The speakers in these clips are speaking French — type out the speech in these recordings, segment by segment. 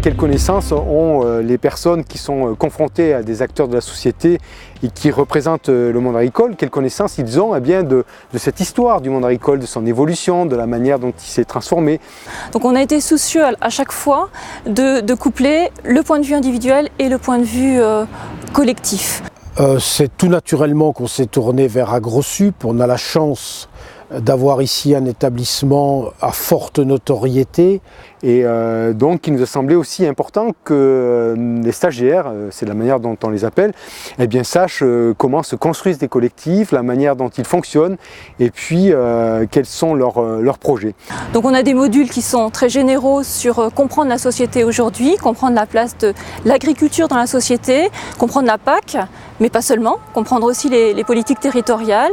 Quelles connaissances ont les personnes qui sont confrontées à des acteurs de la société et qui représentent le monde agricole? Quelles connaissances ils ont de cette histoire du monde agricole, de son évolution, de la manière dont il s'est transformé? Donc on a été soucieux à chaque fois de coupler le point de vue individuel et le point de vue collectif. C'est tout naturellement qu'on s'est tourné vers AgroSup. On a la chance d'avoir ici un établissement à forte notoriété. Et donc il nous a semblé aussi important que les stagiaires, c'est la manière dont on les appelle, eh bien, sachent comment se construisent des collectifs, la manière dont ils fonctionnent et puis quels sont leurs projets. Donc on a des modules qui sont très généraux sur comprendre la société aujourd'hui, comprendre la place de l'agriculture dans la société, comprendre la PAC, mais pas seulement, comprendre aussi les politiques territoriales,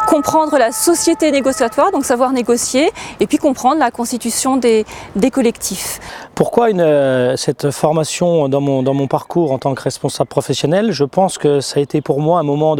comprendre la société négociatoire, donc savoir négocier, et puis comprendre la constitution des collectifs. Pourquoi cette formation dans mon parcours en tant que responsable professionnel? Je pense que ça a été pour moi un moment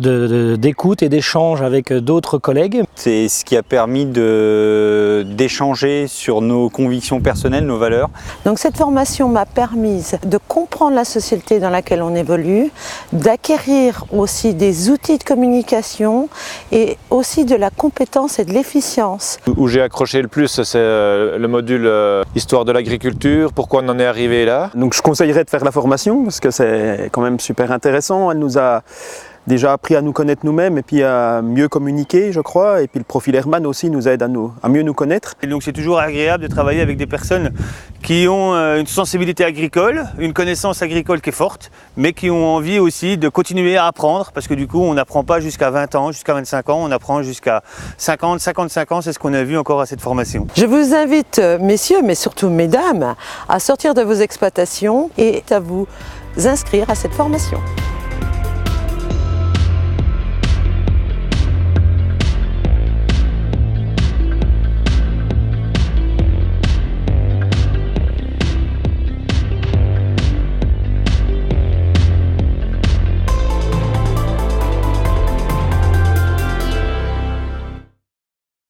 d'écoute et d'échange avec d'autres collègues. C'est ce qui a permis d'échanger sur nos convictions personnelles, nos valeurs. Donc cette formation m'a permis de comprendre la société dans laquelle on évolue, d'acquérir aussi des outils de communication et aussi de la compétence et de l'efficience. Où j'ai accroché le plus, c'est le module Histoire de l'agriculture, pourquoi on en est arrivé là. Donc je conseillerais de faire la formation parce que c'est quand même super intéressant. Elle nous a déjà appris à nous connaître nous-mêmes et puis à mieux communiquer, je crois. Et puis le profil Herman aussi nous aide à mieux nous connaître. Et donc c'est toujours agréable de travailler avec des personnes qui ont une sensibilité agricole, une connaissance agricole qui est forte, mais qui ont envie aussi de continuer à apprendre, parce que du coup on n'apprend pas jusqu'à 20 ans, jusqu'à 25 ans, on apprend jusqu'à 50, 55 ans, c'est ce qu'on a vu encore à cette formation. Je vous invite, messieurs, mais surtout mesdames, à sortir de vos exploitations et à vous inscrire à cette formation.